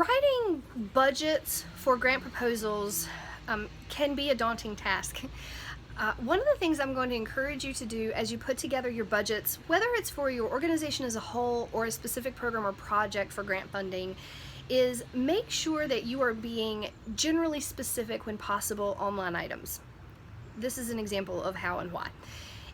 Writing budgets for grant proposals can be a daunting task. One of the things I'm going to encourage you to do as you put together your budgets, whether it's for your organization as a whole or a specific program or project for grant funding, is make sure that you are being generally specific when possible on line items. This is an example of how and why.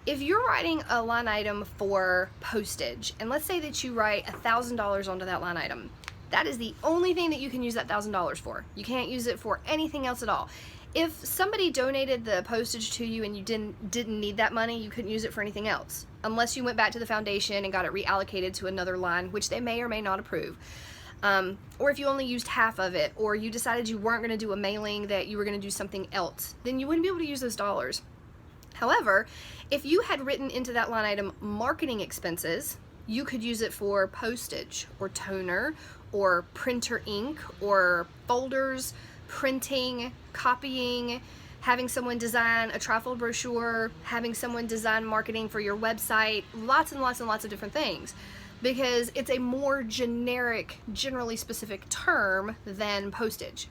If you're writing a line item for postage, and let's say that you write $1,000 onto that line item, that is the only thing that you can use that $1,000 for. You can't use it for anything else at all. If somebody donated the postage to you and you didn't need that money, you couldn't use it for anything else, unless you went back to the foundation and got it reallocated to another line, which they may or may not approve. Or if you only used half of it, or you decided you weren't going to do a mailing, that you were going to do something else, then you wouldn't be able to use those dollars. However, if you had written into that line item marketing expenses, you could use it for postage or toner or printer ink or folders, printing, copying, having someone design a trifold brochure, having someone design marketing for your website, lots and lots and lots of different things, because it's a more generic, generally specific term than postage.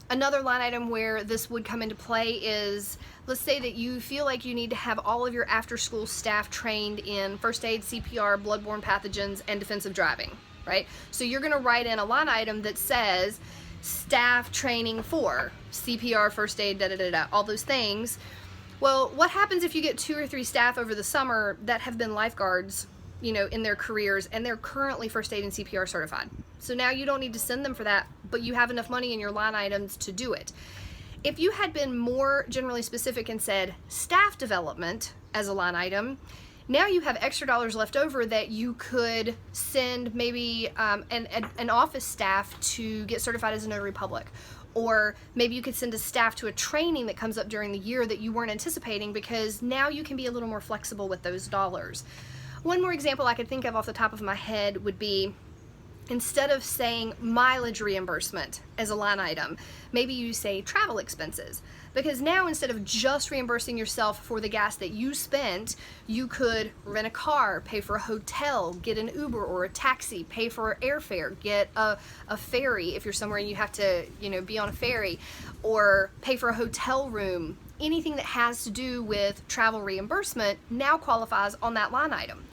Another line item where this would come into play is, let's say that you feel like you need to have all of your after-school staff trained in first aid, CPR, bloodborne pathogens, and defensive driving, right? So you're going to write in a line item that says staff training for CPR, first aid, all those things. Well, what happens if you get 2 or 3 staff over the summer that have been lifeguards, in their careers, and they're currently first aid and CPR certified? So now you don't need to send them for that, but you have enough money in your line items to do it. If you had been more generally specific and said staff development as a line item, now you have extra dollars left over that you could send maybe an office staff to get certified as a notary public. Or maybe you could send a staff to a training that comes up during the year that you weren't anticipating, because now you can be a little more flexible with those dollars. One more example I could think of off the top of my head would be, instead of saying mileage reimbursement as a line item, maybe you say travel expenses. Because now, instead of just reimbursing yourself for the gas that you spent, you could rent a car, pay for a hotel, get an Uber or a taxi, pay for airfare, get a ferry if you're somewhere and you have to, be on a ferry, or pay for a hotel room. Anything that has to do with travel reimbursement now qualifies on that line item.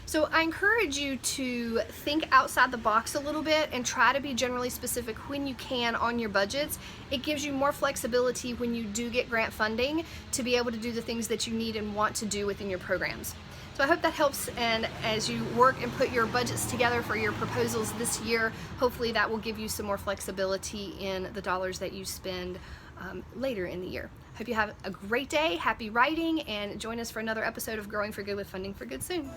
So I encourage you to think outside the box a little bit and try to be generally specific when you can on your budgets. It gives you more flexibility when you do get grant funding to be able to do the things that you need and want to do within your programs. So I hope that helps, and as you work and put your budgets together for your proposals this year, hopefully that will give you some more flexibility in the dollars that you spend later in the year. Hope you have a great day, happy writing, and join us for another episode of Growing for Good with Funding for Good soon.